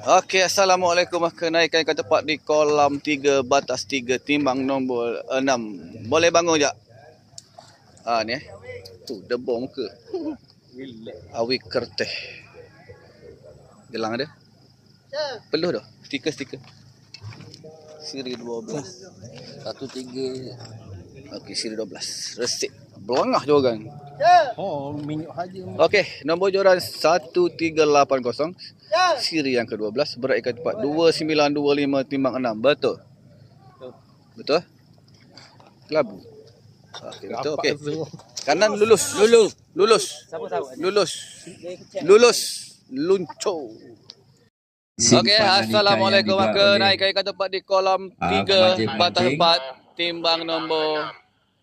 Okey, Assalamualaikum. Kenaikan ke tempat di kolam 3 batas 3 timbang nombor 6. Boleh bangun jap. Ni Tu debong muka. Awi kerteh. Gelang ada? Peluh dah. Stiker. Siri 12. 13. Okey, siri 12. Resip. Berangah je orang. Oh, minyak haji. Okey, nombor joran 1380. Siri yang ke-12 berat ikan tempat 2925 timbang 6. Betul? Betul? Kelabu. Okey, betul. Okey. Kanan lulus. Lunco. Okey, Assalamualaikum. Naik ikan tempat di kolam 3 batas 4 timbang nombor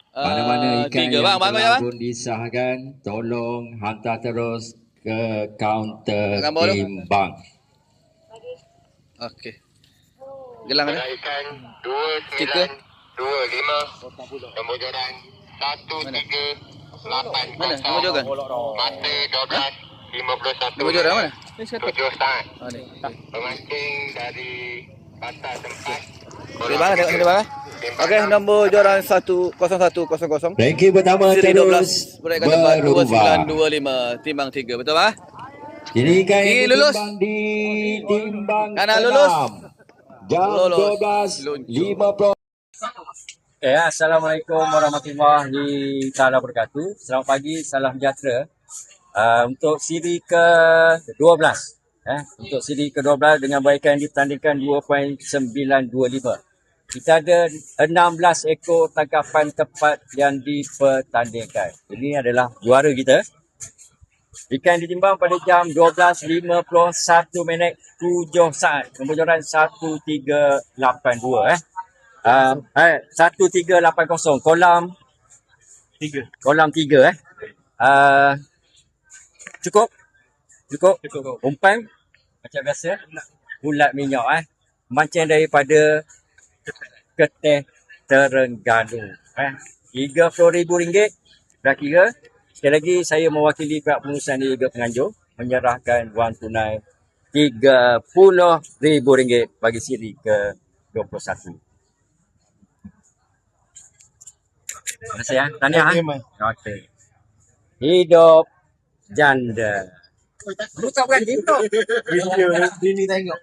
mana-mana ikan 3. yang Bang, bangun ya, bang. belum disahkan, tolong hantar terus ke kaunter Gambar timbang. Okey. Gelang ada? Ikan Stiker. 2925 nombor joran 1380. Mana? Nombor joran? Mata 12 51. Nombor joran mana? 7 start. Ni. Pemancing dari batas tempat. Okey, bang, tengok sini bang. Okey, nombor joran 10100. Ranking pertama Siri terus 12 berat ikan tempat berubah. 2925 timbang 3. Betul bang? Kini ikan Kiri yang lulus. ditimbang di timbang Kanan lulus. 6. Jam Lulus. 12.50. Assalamualaikum warahmatullahi taala wabarakatuh. Selamat pagi, salam sejahtera. Untuk siri ke-12, untuk siri ke-12 dengan baikan ditandingkan 2.925. Kita ada 16 ekor tangkapan tepat yang dipertandingkan. Ini adalah juara kita. Ikan ditimbang pada jam 12.51 minit 7 saat. Nombor joran 1382. 1380 kolam 3. Kolam 3 Cukup. Umpan macam biasa. Ulat minyak mancing daripada Keteh Terengganu. RM30,000 dah kira. Sekali lagi saya mewakili pihak pengurusan Liga Penganjur menyerahkan wang tunai RM30,000 bagi siri ke-21. Terima kasih tahniah. Okey. Hidup janda. Bukan gitu. Video ini tengok.